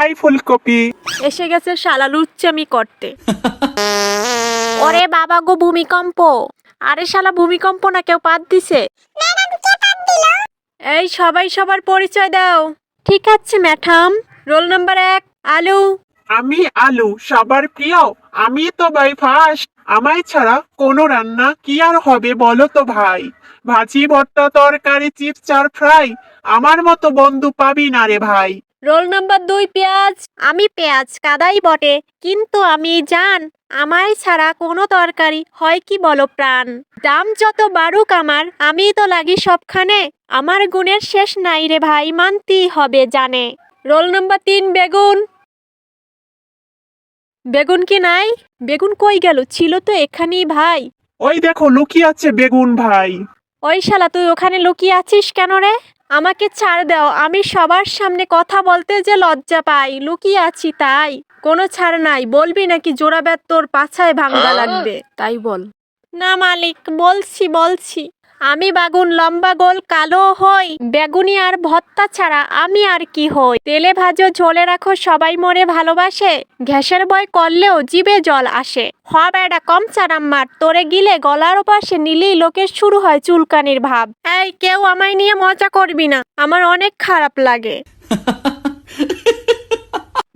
High ফুলকপি। এসে গেছে শালা লুচ্চামি করতে। ওরে বাবা গো ভূমিকম্প। আরে শালা ভূমিকম্প না কেউ পাত দিছে। এই সবাই সবার পরিচয় দাও। ঠিক আছে ম্যাডাম। রোল নাম্বার 1 আলু। আমি আলু, সবার প্রিয়। আমি তো ভাই ফার্স্ট। আমায় ছাড়া কোনো রান্না কি আর হবে বলো তো ভাই। ভাজি ভর্তা তরকারি চিপস আর ফ্রাই, আমার মতো বন্ধু পাবি না রে ভাই। রোল নাম্বার 2 পেঁয়াজ। আমি পেঁয়াজ কাদাই বটে, কিন্তু আমি জান আমায় ছাড়া কোনো তরকারি হয় কি বলো প্রাণ। দাম যত বাড়ুক আমার, আমি তো লাগি সবখানে। আমার গুণের শেষ নাই রে ভাই, মানতেই হবে জানে। রোল নাম্বার 3 বেগুন। বেগুন কি নাই? বেগুন কই গেল? ছিল তো এখানেই ভাই। ওই দেখো লুকিয়ে আছে বেগুন ভাই। ওই শালা তুই ওখানে লুকিয়ে আছিস কেন রে? আমাকে ছাড় দাও, আমি সবার সামনে কথা বলতে যে লজ্জা পাই। লুকিয়ে আছি তাই। কোনো ছাড় নাই, বলবি নাকি জোড়া ব্যাট তোর পাছায় ভাঙা লাগবে? তাই বল। না মালিক, বলছি। আমি বাগুন লম্বা গোল কালো হই, বেগুনি আর ভর্তা ছাড়া আমি আর কি হই। তেলে ভাজো ঝোলে রাখো সবাই মরে ভালোবাসে, গ্যাসের বয় করলেও জিভে জল আসে। হবে এটা কম চারাম্মার, তোরে গিলে গলার ওপাশে নিলেই লোকের শুরু হয় চুলকানির ভাব। এই কেউ আমায় নিয়ে মজা করবি না, আমার অনেক খারাপ লাগে।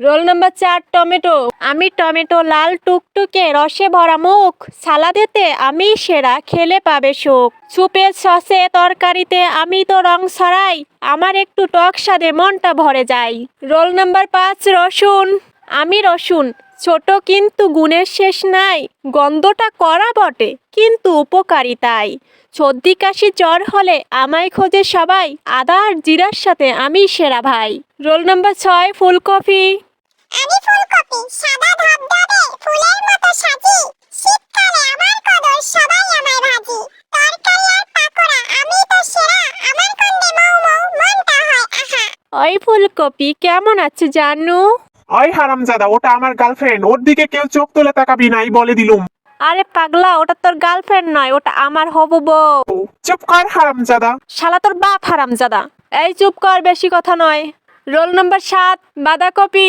Roll number 4 tomato. আমি টমেটো লাল টুকটুকে রসে ভরা মুখ, সালাদেতে আমি সেরা, খেলে পাবে সুখ। সুপে সসে তরকারিতে আমি তো রং ছড়াই, আমার একটু টক স্বাদে মনটা ভরে যায়। রোল নাম্বার 5 রসুন। আমি রসুন, ছোট কিন্তু গুণের শেষ নাই। গন্ধটা কড়া বটে কিন্তু উপকারী তাই। সর্দি কাশি জ্বর হলে আমায় খোঁজে সবাই, আদা আর জিরার সাথে আমি সেরা ভাই। রোল নাম্বার 6 ফুলকপি। আমি ফুলকপি, সাদা ধবধবে ফুলের মতো সাজি। শীতকালে আমার কদর সবাই আমায় ভাজি। তরকারি আর পাকোড়া আমি তো সেরা, আমার কন্দে মৌ মৌ মনটা হয় আহা। ওই ফুলকপি কেমন আছে জানু? ওই হারামজাদা, ওটা আমার গার্লফ্রেন্ড, ওর দিকে কেউ চোখ তুলে তাকাবি নাই বলে দিলুম। আরে পাগলা, ওটা তোর গার্লফ্রেন্ড নয়, ওটা আমার হবু বউ। চুপ কর হারামজাদা। শালা তোর বাপ হারামজাদা। এই চুপ কর, বেশি কথা নয়। রোল নাম্বার 7 বাঁধাকপি।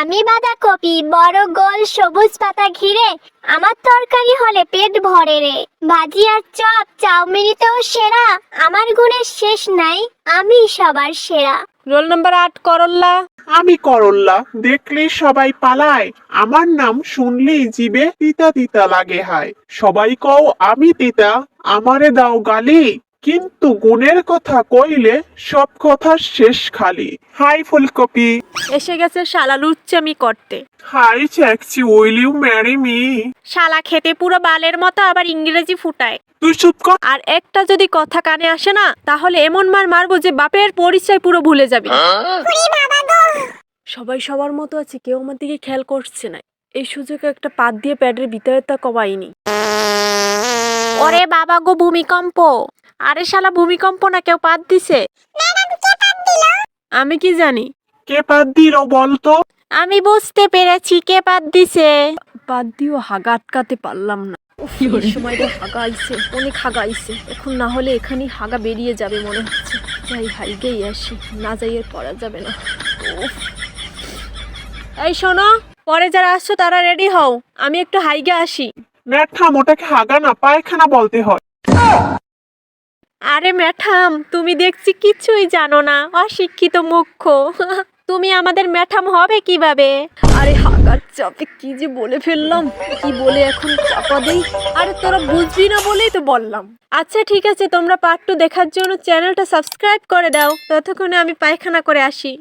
আমি বাঁধাকপি, বড় গোল সবুজ পাতা ঘিরে। আমার তরকারি হলে পেট ভরে রে। ভাজি আর চপ চাউমিনিতেও সেরা, আমার গুণের শেষ নাই, আমি সবার সেরা। Roll number 8 করল্লা। আমি করল্লা, দেখলি সবাই পালায়। আমার নাম শুনলি জিবে তিতা তিতা লাগে হায়। সবাই কও আমি তিতা, আমারে দাও গালি। কিন্তু গুণের কথা কইলে সব কথা শেষ খালি। হাই ফুলকপি। এসে গেছে শালা লুচ্চামি করতে। Hi sexy, will you marry me? শালা খেতে পুরো বালের মতো, আবার ইংরেজি ফুটায়। তুই চুপ কর। আর একটা যদি কথা কানে আসে না, তাহলে এমন মার মারবো যে বাপের পরিচয় পুরো ভুলে যাবি। ওরে বাবা গো। সবাই সবার মতো আছে, কেউ আমার দিকে খেয়াল করছে না। এই সুযোগে একটা পাত দিয়ে প্যাডের ভিতরে তা কমাইনি। ওরে বাবা গো ভূমিকম্প। আরে শালা ভূমিকম্প না কেউ পাত দিছে। ম্যাডাম কে পাত দিল? আমি কি জানি? কে পাত দিল বলতো? আমি বুঝতে পেরেছি কে পাত দিছে। পাত দিও হাগা আটকাতে পারলাম না। এই সময়টা হাগা আইছে, অনেক হাগা আইছে। এখন না হলে এখানেই হাগা বেরিয়ে যাবে মনে হচ্ছে। যাই হাইগেই আসি, না যাই আর পড়া যাবে না। উফ। এই শোনো, পরে যারা আসছো তারা রেডি হও, আমি একটু হাইগে আসি। ম্যাডাম, ওটাকে হাগা না পায়খানা বলতে হয়। আরে ম্যাডাম, তুমি দেখছি কিছুই জানো না, অশিক্ষিত মুখ্য। তুমি আমাদের ম্যাডাম হবে কিভাবে? আরে হাগার চাপে কি যে বলে ফেললাম, কি বলে এখন চাপা দেই। আরে তোরা বুঝবি না বলেই তো বললাম। আচ্ছা ঠিক আছে, তোমরা পার্ট 2 দেখার জন্য চ্যানেলটা সাবস্ক্রাইব করে দাও। ততক্ষণে আমি পায়খানা করে আসি।